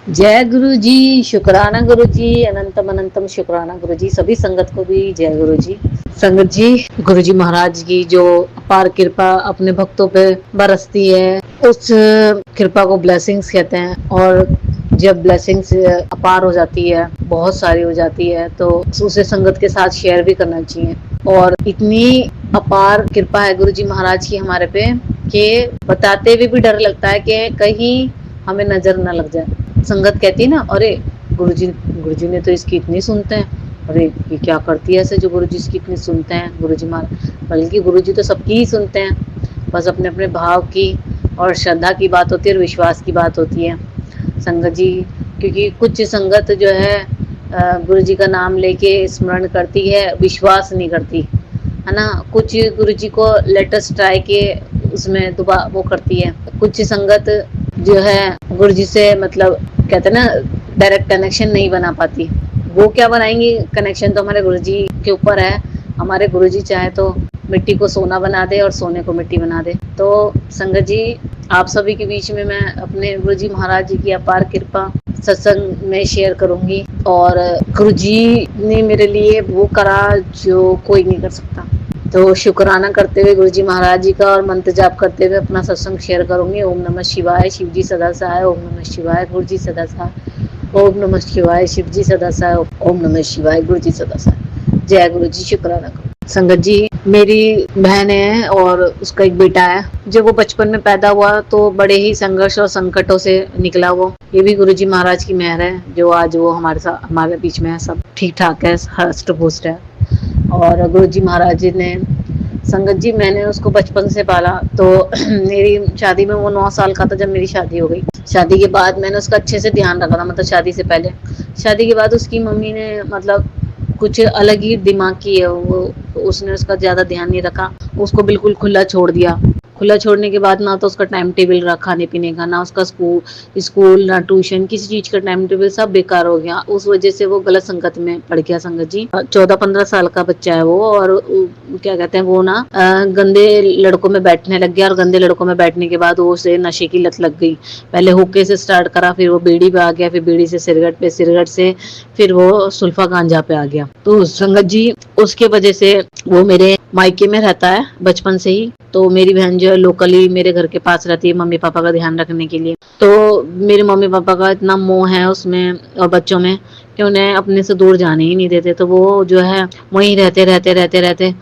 जय गुरु जी, शुक्राना गुरु जी, अनंतम अनंतम शुक्राना गुरु जी। सभी संगत को भी जय गुरु जी। संगत जी, गुरु जी महाराज की जो अपार कृपा अपने भक्तों पे बरसती है, उस कृपा को ब्लेसिंग्स कहते हैं। और जब ब्लेसिंग्स अपार हो जाती है, बहुत सारी हो जाती है, तो उसे संगत के साथ शेयर भी करना चाहिए। और इतनी अपार कृपा है गुरु जी महाराज की हमारे पे कि बताते हुए भी डर लगता है कि कहीं हमें नजर न लग जाए। संगत कहती है ना, अरे गुरुजी ने तो इसकी इतनी सुनते हैं, अरे ये क्या करती है ऐसे जो गुरुजी इसकी इतनी सुनते हैं। गुरुजी महाराज, बल्कि गुरुजी तो सबकी ही सुनते हैं, बस अपने अपने भाव की और श्रद्धा की बात होती है और विश्वास की बात होती है संगत जी। क्योंकि कुछ संगत जो है गुरुजी का नाम लेके स्मरण करती है, विश्वास नहीं करती है ना। कुछ गुरुजी को लेटेस्ट ट्राई के उसमें दोबारा वो करती है। कुछ संगत जो है गुरुजी से मतलब कहते हैं ना, डायरेक्ट कनेक्शन नहीं बना पाती। वो क्या बनाएंगी कनेक्शन, तो हमारे गुरुजी के ऊपर है। हमारे गुरुजी चाहे तो मिट्टी को सोना बना दे और सोने को मिट्टी बना दे। तो संगत जी, आप सभी के बीच में मैं अपने गुरुजी महाराज जी की अपार कृपा सत्संग में शेयर करूंगी। और गुरुजी ने मेरे लिए वो करा जो कोई नहीं कर सकता। तो शुक्राना करते हुए गुरुजी महाराज जी का और मंत्र जाप करते हुए अपना सत्संग शेयर करूंगी। ओम नमः शिवाय, शिव जी सदा सहाय। ओम नमः शिवाय, गुरु जी सदा सहाय। ओम नमः शिवाय, शिव जी सदा सहाय। ओम नमः शिवाय, गुरु जी सदा सहाय। जय गुरु जी। शुक्राना करो संगत जी। मेरी बहन है और उसका एक बेटा है। जब वो बचपन में पैदा हुआ तो बड़े ही संघर्ष और संकटों से निकला वो। ये भी गुरु जी महाराज की मेहर है जो आज वो हमारे साथ हमारे बीच में है। सब ठीक ठाक है, हष्ट पुष्ट है। और गुरु जी महाराज जी ने संगत जी, मैंने उसको बचपन से पाला। तो मेरी शादी में वो 9 साल का था जब मेरी शादी हो गई। शादी के बाद मैंने उसका अच्छे से ध्यान रखा था, मतलब शादी से पहले। शादी के बाद उसकी मम्मी ने मतलब कुछ अलग ही दिमाग की है वो, उसने उसका ज्यादा ध्यान नहीं रखा, उसको बिल्कुल खुला छोड़ दिया। खुला छोड़ने के बाद ना तो उसका टाइम टेबल रहा खाने पीने का, ना उसका स्कूल ना ट्यूशन, किसी चीज का टाइम टेबल सब बेकार हो गया। उस वजह से वो गलत संगत में पड़ गया संगत जी। 14-15 साल का बच्चा है वो। और क्या कहते हैं वो ना गंदे लड़कों में बैठने लग गया। और गंदे लड़कों में बैठने के बाद वो उसे नशे की लत लग गई। पहले हुक्के से स्टार्ट करा, फिर वो बीड़ी पे आ गया, फिर बीड़ी से सिगरेट पे, सिगरेट से फिर वो सुल्फा गांजा पे आ गया। तो संगत जी, उसके वजह से वो मेरे मायके में रहता है बचपन से ही। तो मेरी बहन जो है लोकली मेरे घर के पास रहती है मम्मी पापा का ध्यान रखने के लिए। तो मेरे मम्मी पापा का इतना मोह है उसमें और बच्चों में कि उन्हें अपने से दूर जाने ही नहीं देते। तो वो जो है वहीं रहते रहते रहते रहते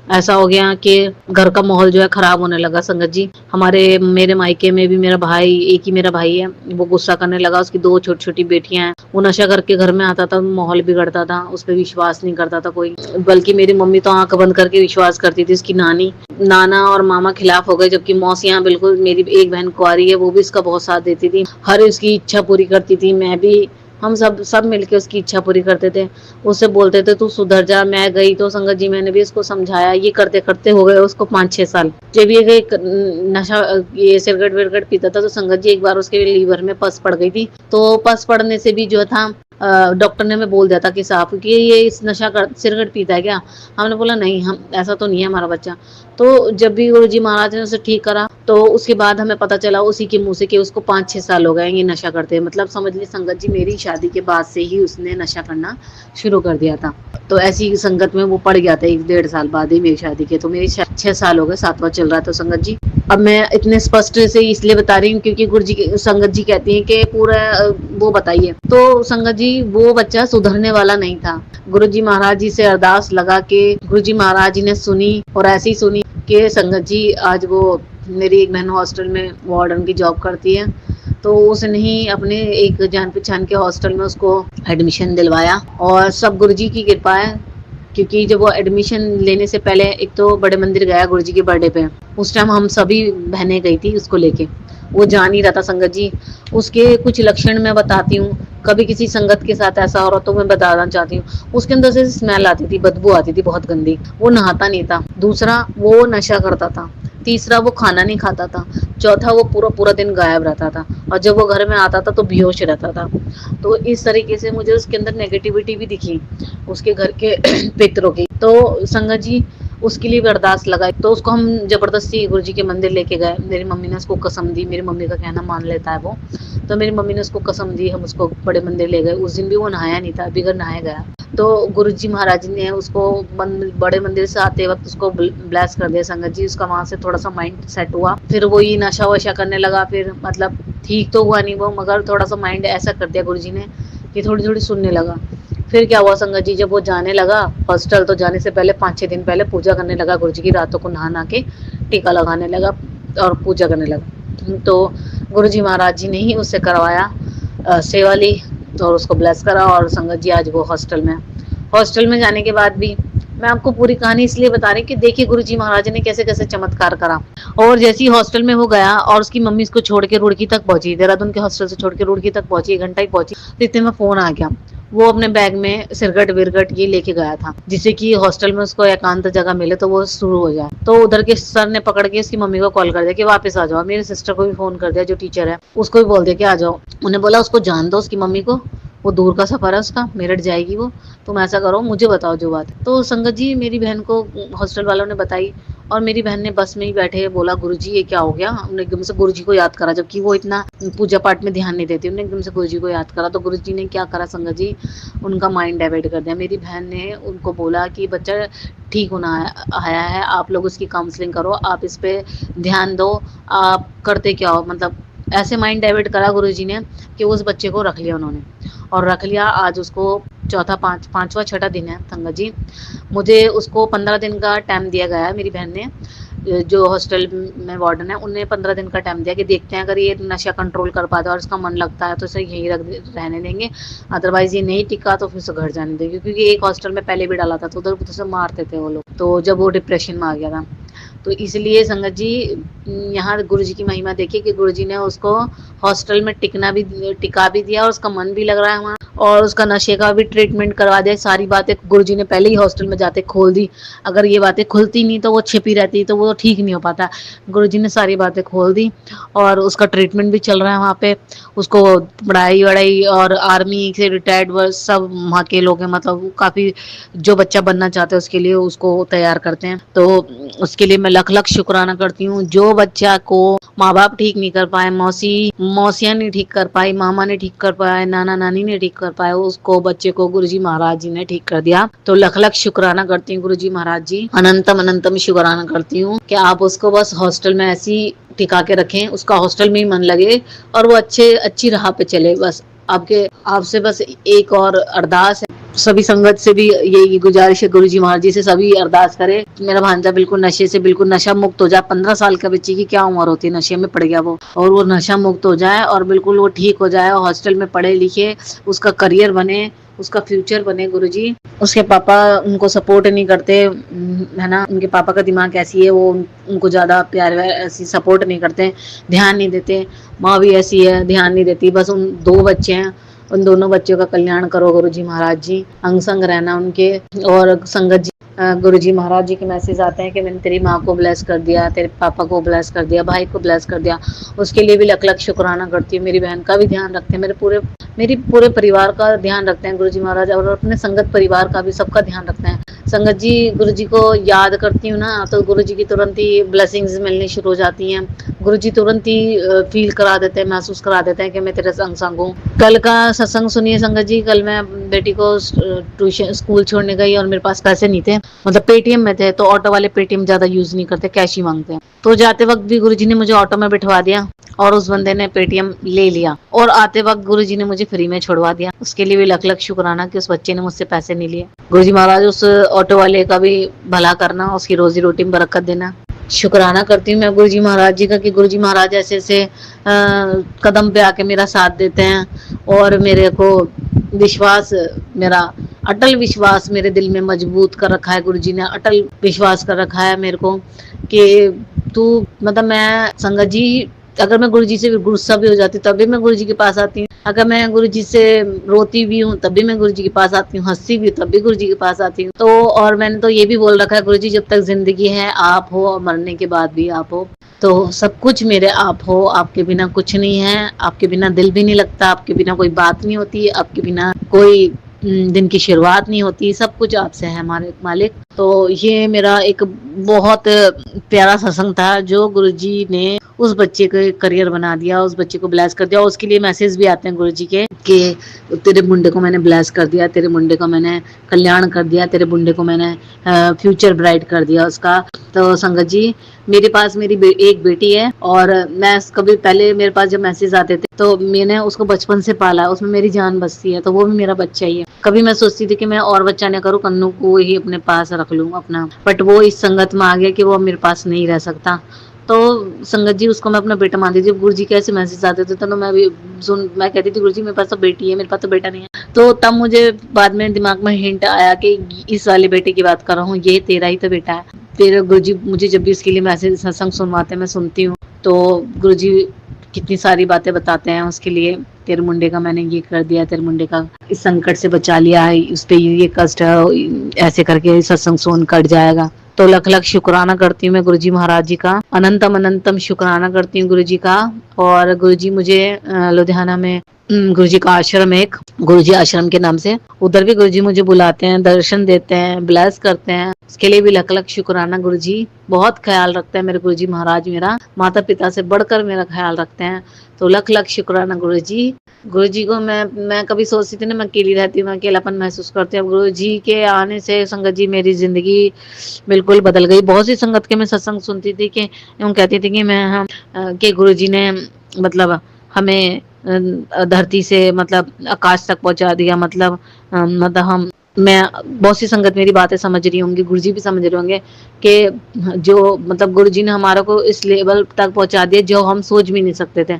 ऐसा हो गया कि घर का माहौल जो है खराब होने लगा संगत जी। हमारे मेरे मायके में भी मेरा भाई, एक ही मेरा भाई है, वो गुस्सा करने लगा। उसकी 2 छोटी छोटी बेटियां हैं। वो नशा करके घर में आता था, माहौल बिगड़ता था, उस पर विश्वास नहीं करता था कोई। बल्कि मेरी मम्मी तो आंख बंद करके विश्वास करती थी। उसकी नाना और मामा खिलाफ हो गए, जबकि मौसियां बिल्कुल, मेरी एक बहन कुंवारी है वो भी इसका बहुत साथ देती थी, हर उसकी इच्छा पूरी करती थी। मैं भी, हम सब मिलके उसकी इच्छा पूरी करते थे। उससे बोलते थे तू सुधर जा। मैं गई तो संगत जी मैंने भी इसको समझाया। ये करते करते हो गए उसको 5-6 साल। जब ये नशा, ये सिगरेट विरगट पीता था तो संगत जी एक बार उसके लीवर में पस पड़ गई थी। तो पस पड़ने से भी जो था डॉक्टर ने हमें बोल दिया था कि साफ कि ये इस नशा कर सिगरेट पीता है क्या। हमने बोला नहीं, हम ऐसा तो नहीं है हमारा बच्चा। तो जब भी गुरु जी महाराज ने उसे ठीक करा तो उसके बाद हमें पता चला उसी के मुंह से कि उसको 5-6 साल हो गए ये नशा करते हैं। मतलब समझ ली संगत जी, मेरी शादी के बाद से ही उसने नशा करना शुरू कर दिया था। तो ऐसी संगत में वो पड़ गया था 1-1.5 साल बाद ही मेरी शादी के। तो मेरी 6 साल हो गए, 7वां चल रहा था संगत जी। अब मैं इतने स्पष्ट से इसलिए बता रही हूँ क्योंकि गुरु जी संगत जी कहती हैं कि पूरा वो बताइए। तो संगत जी, वो बच्चा सुधरने वाला नहीं था। गुरु जी महाराज जी से अरदास लगा के गुरु जी महाराज जी ने सुनी, और ऐसी सुनी कि संगत जी आज वो, मेरी एक बहन हॉस्टल में वार्डन की जॉब करती है। तो उसने ही अपने एक जान पहचान के हॉस्टल में उसको एडमिशन दिलवाया। और सब गुरुजी की कृपा है। क्योंकि जब वो एडमिशन लेने से पहले एक तो बड़े मंदिर गया गुरुजी के बर्थडे पे, उस टाइम हम सभी बहनें गई थी उसको लेके। वो जान ही रहा था संगत जी। उसके कुछ लक्षण मैं बताती हूँ, कभी किसी संगत के साथ ऐसा हो रहा तो मैं बताना चाहती हूँ। उसके अंदर से स्मेल आती थी, बदबू आती थी बहुत गंदी। वो नहाता नहीं था। दूसरा, वो नशा करता था। तीसरा, वो खाना नहीं खाता था। चौथा, वो पूरा पूरा दिन गायब रहता था। और जब वो घर में आता था तो बेहोश रहता था। तो इस तरीके से मुझे उसके अंदर नेगेटिविटी भी दिखी उसके घर के पितरों की। तो संगत जी, उसके लिए भी अरदास लगाई। तो उसको हम जबरदस्ती गुरु जी के मंदिर लेके गए। मेरी मम्मी ने उसको कसम दी, मेरी मम्मी का कहना मान लेता है वो, तो मेरी मम्मी ने उसको कसम दी, हम उसको बड़े मंदिर ले गए। उस दिन भी वो नहाया नहीं था, बिगर नहाया गया। तो गुरु जी महाराज ने उसको बड़े मंदिर से आते वक्त उसको ब्लेस कर दिया संगत जी। उसका वहां से थोड़ा सा माइंड सेट हुआ, फिर वही नशा वशा करने लगा। फिर मतलब ठीक तो हुआ नहीं वो, मगर थोड़ा सा माइंड ऐसा कर दिया गुरु जी ने कि थोड़ी थोड़ी सुनने लगा। फिर क्या हुआ संगत जी, जब वो जाने लगा हॉस्टल, तो जाने से पहले 5-6 दिन पहले पूजा करने लगा गुरु जी की। रातों को नहा के टीका लगाने लगा और पूजा करने लगा। तो गुरु जी महाराज जी ने ही उससे करवाया, सेवा ली और उसको ब्लेस करा। और संगत जी आज वो हॉस्टल में, हॉस्टल में जाने के बाद भी मैं आपको पूरी कहानी इसलिए बता रही कि देखिए गुरु जी महाराज ने कैसे कैसे चमत्कार करा। और जैसे ही हॉस्टल में वो गया और उसकी मम्मी इसको छोड़ के रुड़की तक पहुंची, देहरादून के हॉस्टल से छोड़ के रुड़की तक पहुंची, 1 घंटा ही पहुंची, तो इतने में फोन आ गया। वो अपने बैग में सिरगट विरगट ये लेके गया था, जिससे कि हॉस्टल में उसको एकांत जगह मिले तो वो शुरू हो जाए। तो उधर के सर ने पकड़ के उसकी मम्मी को कॉल कर दिया कि वापस आ जाओ। मेरी सिस्टर को भी फोन कर दिया, जो टीचर है, उसको भी बोल दिया कि आ जाओ। उन्हें बोला उसको जान दो, उसकी मम्मी को, वो दूर का सफर है उसका, मेरठ जाएगी वो, तुम ऐसा करो मुझे बताओ जो बात है। तो संगत जी मेरी बहन को हॉस्टल वालों ने बताई, और मेरी बहन ने बस में ही बैठे बोला गुरुजी ये क्या हो गया। हमने एकदम से गुरुजी को याद करा, जबकि वो इतना पूजा पाठ में ध्यान नहीं देती। उन्होंने एकदम से गुरुजी को याद करा, तो गुरुजी ने क्या करा संगत जी, उनका माइंड डाइवर्ट कर दिया। मेरी बहन ने उनको बोला कि बच्चा ठीक होना आया है, आप लोग उसकी काउंसलिंग करो, आप इस पे ध्यान दो, आप करते क्या हो। मतलब ऐसे माइंड डाइवर्ट करा गुरुजी ने कि उस बच्चे को रख लिया उन्होंने, और रख लिया। आज उसको पांचवा छठा दिन है संगत जी। मुझे उसको 15 दिन का टाइम दिया गया है। मेरी बहन ने, जो हॉस्टल में वार्डन है, उन्हें 15 दिन का टाइम दिया कि देखते हैं अगर ये नशा कंट्रोल कर पाता है और इसका मन लगता है तो इसे यहीं रहने देंगे, अदरवाइज ये नहीं टिका तो फिर से घर जाने देंगे। क्योंकि एक हॉस्टल में पहले भी डाला था तो उधर से मारते थे वो लोग, तो जब वो डिप्रेशन में आ गया था। तो इसलिए संगत जी यहाँ गुरु जी की महिमा देखिए कि गुरु जी ने उसको हॉस्टल में टिका भी दिया, और उसका मन भी लग रहा है वहाँ, और उसका नशे का भी ट्रीटमेंट करवा दिया। सारी बातें गुरु जी ने पहले ही हॉस्टल में जाते खोल दी। अगर ये बातें खुलती नहीं तो वो छिपी रहती, तो वो ठीक नहीं हो पाता। गुरु जी ने सारी बातें खोल दी, और उसका ट्रीटमेंट भी चल रहा है वहाँ पे। उसको पढ़ाई वढ़ाई और आर्मी से रिटायर्ड सब वहाँ के लोग हैं, मतलब काफ़ी जो बच्चा बनना चाहते हैं उसके लिए उसको तैयार करते हैं। तो उसके लिए मैं लख लख शुक्राना करती हूँ। जो बच्चा को माँ बाप ठीक नहीं कर पाए, मौसियाँ नहीं ठीक कर पाई, मामा ने ठीक कर पाया, नाना नानी ने ठीक कर पाया, उसको बच्चे को गुरुजी महाराज जी ने ठीक कर दिया। तो लख लख शुक्राना करती हूँ गुरुजी महाराज जी, अनंतम अनंतम शुक्राना करती हूँ कि आप उसको बस हॉस्टल में ऐसी टिका के रखें, उसका हॉस्टल में ही मन लगे और वो अच्छी राह पे चले। बस आपसे बस एक और अरदास है, सभी संगत से भी यही गुजारिश है, गुरु जी महाराज जी से सभी अरदास करे मेरा भांजा बिल्कुल नशे से बिल्कुल नशा मुक्त हो जाए। 15 साल का बच्चे की क्या उम्र होती है, नशे में पड़ गया वो, और वो नशा मुक्त हो जाए और बिल्कुल वो ठीक हो जाए, हॉस्टल में पढ़े लिखे, उसका करियर बने, उसका फ्यूचर बने। गुरुजी, उसके पापा उनको सपोर्ट नहीं करते है ना, उनके पापा का दिमाग ऐसी है, वो उनको ज़्यादा प्यार ऐसी सपोर्ट नहीं करते, ध्यान नहीं देते। माँ भी ऐसी है, ध्यान नहीं देती। बस उन 2 बच्चे हैं, उन दोनों बच्चों का कल्याण करो गुरुजी महाराज जी, अंग संग रहना उनके। और संगत जी, गुरुजी महाराज जी के मैसेज आते हैं कि मैंने तेरी माँ को ब्लेस कर दिया, तेरे पापा को ब्लेस कर दिया, भाई को ब्लेस कर दिया, उसके लिए भी लख लख शुक्राना करती हूँ। मेरी बहन का भी ध्यान रखते हैं, मेरी पूरे परिवार का ध्यान रखते हैं गुरुजी महाराज, और अपने संगत परिवार का भी, सबका ध्यान रखते हैं। संगत जी गुरु जी को याद करती हूँ ना, तो गुरु जी की तुरंत ही ब्लेसिंग्स मिलनी शुरू हो जाती हैं। गुरु जी तुरंत ही फील करा देते हैं, महसूस करा देते हैं कि मैं तेरे संग संग हूँ। कल का सत्संग सुनिए संगत जी। कल मैं बेटी को ट्यूशन स्कूल छोड़ने गई और मेरे पास पैसे नहीं थे, मतलब पेटीएम में थे, तो ऑटो वाले पेटीएम ज्यादा यूज नहीं करते, कैश ही मांगते हैं। तो जाते वक्त भी गुरु जी ने मुझे ऑटो में बिठवा दिया और उस बंदे ने पेटीएम ले लिया, और आते वक्त गुरुजी ने मुझे फ्री में छोड़वा दिया। उसके लिए भी लख लख शुक्राना कि उस बच्चे ने मुझसे पैसे नहीं लिए। गुरुजी महाराज उस ऑटो वाले का भी भला करना, उसकी रोजी रोटी में बरकत देना। शुक्राना करती हूँ मैं गुरुजी महाराज जी का कि गुरुजी महाराज ऐसे ऐसे कदम पे आके मेरा साथ देते हैं, और मेरे को विश्वास, मेरा अटल विश्वास मेरे दिल में मजबूत कर रखा है। गुरुजी ने अटल विश्वास कर रखा है मेरे को कि तू, मतलब मैं संगत जी, अगर मैं गुरुजी से गुस्सा भी हो जाती तब भी मैं गुरुजी के पास आती हूँ, अगर मैं गुरुजी से रोती भी हूँ तब भी मैं गुरुजी के पास आती हूँ, हंसती भी हूँ तब भी गुरुजी के पास आती हूँ। तो और मैंने तो ये भी बोल रखा है गुरुजी, जब तक जिंदगी है आप हो, और मरने के बाद भी आप हो, तो सब कुछ मेरे आप हो, आपके बिना कुछ नहीं है, आपके बिना दिल भी नहीं लगता, आपके बिना कोई बात नहीं होती, आपके बिना कोई दिन की शुरुआत नहीं होती, सब कुछ आपसे है हमारे मालिक। तो ये मेरा एक बहुत प्यारा सत्संग था जो गुरुजी ने उस बच्चे का करियर बना दिया, उस बच्चे को ब्लेस कर दिया। उसके लिए मैसेज भी आते हैं गुरुजी के कि तेरे मुंडे को मैंने ब्लेस कर दिया, तेरे मुंडे को मैंने कल्याण कर दिया, तेरे मुंडे को मैंने फ्यूचर ब्राइट कर दिया उसका। तो संगत जी, मेरे पास मेरी एक बेटी है और मैं कभी पहले मेरे पास जब मैसेज आते थे तो मैंने उसको बचपन से पाला, उसमें मेरी जान बसती है, तो वो भी मेरा बच्चा ही है। कभी मैं सोचती थी कि मैं और बच्चा नहीं करूँ, कन्नू को ही अपने पास रख लूँ अपना, बट वो इस संगत में आ गया कि वो मेरे पास नहीं रह सकता। तो संगत जी, उसको मैं अपना बेटा मानती थी। गुरुजी के ऐसे मैसेज आते थे तो मैं कहती थी गुरुजी मेरे पास तो बेटी है, मेरे पास तो बेटा नहीं है। तो तब मुझे बाद में दिमाग में हिंट आया कि इस वाले बेटे की बात कर रहा हूँ, ये तेरा ही तो बेटा है। फिर गुरुजी मुझे जब भी इसके लिए मैसेज सत्संग सुनवाते हैं मैं सुनती हूँ, तो गुरुजी कितनी सारी बातें बताते हैं उसके लिए। तेरे मुंडे का मैंने ये कर दिया, तेरे मुंडे का इस संकट से बचा लिया है, उस पे ये कष्ट है, ऐसे करके सत्संग सुन कट जाएगा। तो लख लख शुक्राना करती हूँ मैं गुरुजी महाराज जी का, अनंतम अनंतम शुक्राना करती हूँ गुरुजी का। और गुरुजी मुझे लुधियाना में गुरुजी का आश्रम है, एक गुरुजी आश्रम के नाम से, उधर भी गुरुजी मुझे बुलाते हैं, दर्शन देते हैं, ब्लेस करते हैं। उसके लिए भी लख लख शुक्राना। गुरुजी बहुत ख्याल रखते हैं मेरे गुरुजी महाराज, मेरा माता पिता से बढ़कर मेरा ख्याल रखते हैं। तो लख लख शुक्राना गुरुजी। गुरुजी को मैं कभी सोचती थी ना मैं अकेली रहती हूँ, मैं अकेलापन महसूस करती हूँ। गुरुजी के आने से संगत जी मेरी जिंदगी बिल्कुल बदल गई। बहुत सी संगत के मैं सत्संग सुनती थी कि यूँ कहती थी कि हम कि गुरुजी ने मतलब हमें धरती से मतलब आकाश तक पहुंचा दिया, मतलब हम मैं बहुत सी संगत मेरी बातें समझ रही होंगी, गुरुजी भी समझ रहे होंगे कि जो मतलब गुरुजी ने हमारा को इस लेवल तक पहुंचा दिया जो हम सोच भी नहीं सकते थे।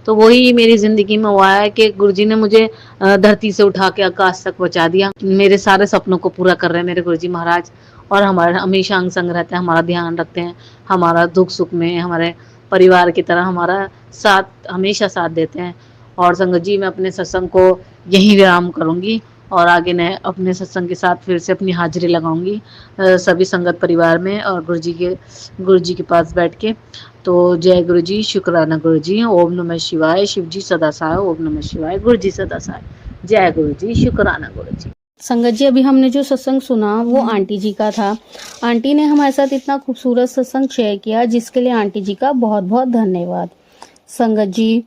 तो वही मेरी जिंदगी में हुआ है कि गुरुजी ने मुझे धरती से उठा के आकाश तक पहुंचा दिया। मेरे सारे सपनों को पूरा कर रहे हैं मेरे गुरुजी महाराज, और हमारे हमेशा अंग संग रहते हैं, हमारा ध्यान रखते हैं, हमारा दुख सुख में हमारे परिवार की तरह हमारा साथ हमेशा साथ देते हैं। और संगत जी, मैं अपने सत्संग को यहीं विराम करूंगी और आगे मैं अपने सत्संग के साथ फिर से अपनी हाजिरी लगाऊंगी सभी संगत परिवार में और गुरु जी के पास बैठ के। तो जय गुरु जी, शुक्राना गुरु जी, ओम नमः शिवाय, शिव जी सदा सहाय, ओम नमः शिवाय, गुरु जी सदा सहाय। जय गुरु जी, शुक्राना गुरु जी। संगत जी, अभी हमने जो सत्संग सुना वो आंटी जी का था। आंटी ने हमारे साथ इतना खूबसूरत सत्संग शेयर किया, जिसके लिए आंटी जी का बहुत बहुत धन्यवाद। संगत जी,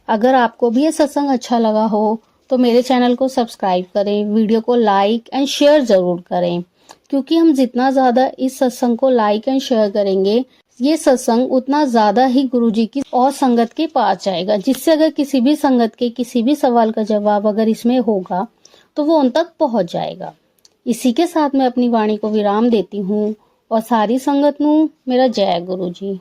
अगर आपको भी ये सत्संग अच्छा लगा हो तो मेरे चैनल को सब्सक्राइब करें, वीडियो को लाइक एंड शेयर जरूर करें, क्योंकि हम जितना ज्यादा इस सत्संग को लाइक एंड शेयर करेंगे, ये सत्संग उतना ज्यादा ही गुरुजी की और संगत के पास जाएगा, जिससे अगर किसी भी संगत के किसी भी सवाल का जवाब अगर इसमें होगा तो वो उन तक पहुंच जाएगा। इसी के साथ मैं अपनी वाणी को विराम देती हूँ और सारी संगत नू मेरा जय गुरु जी।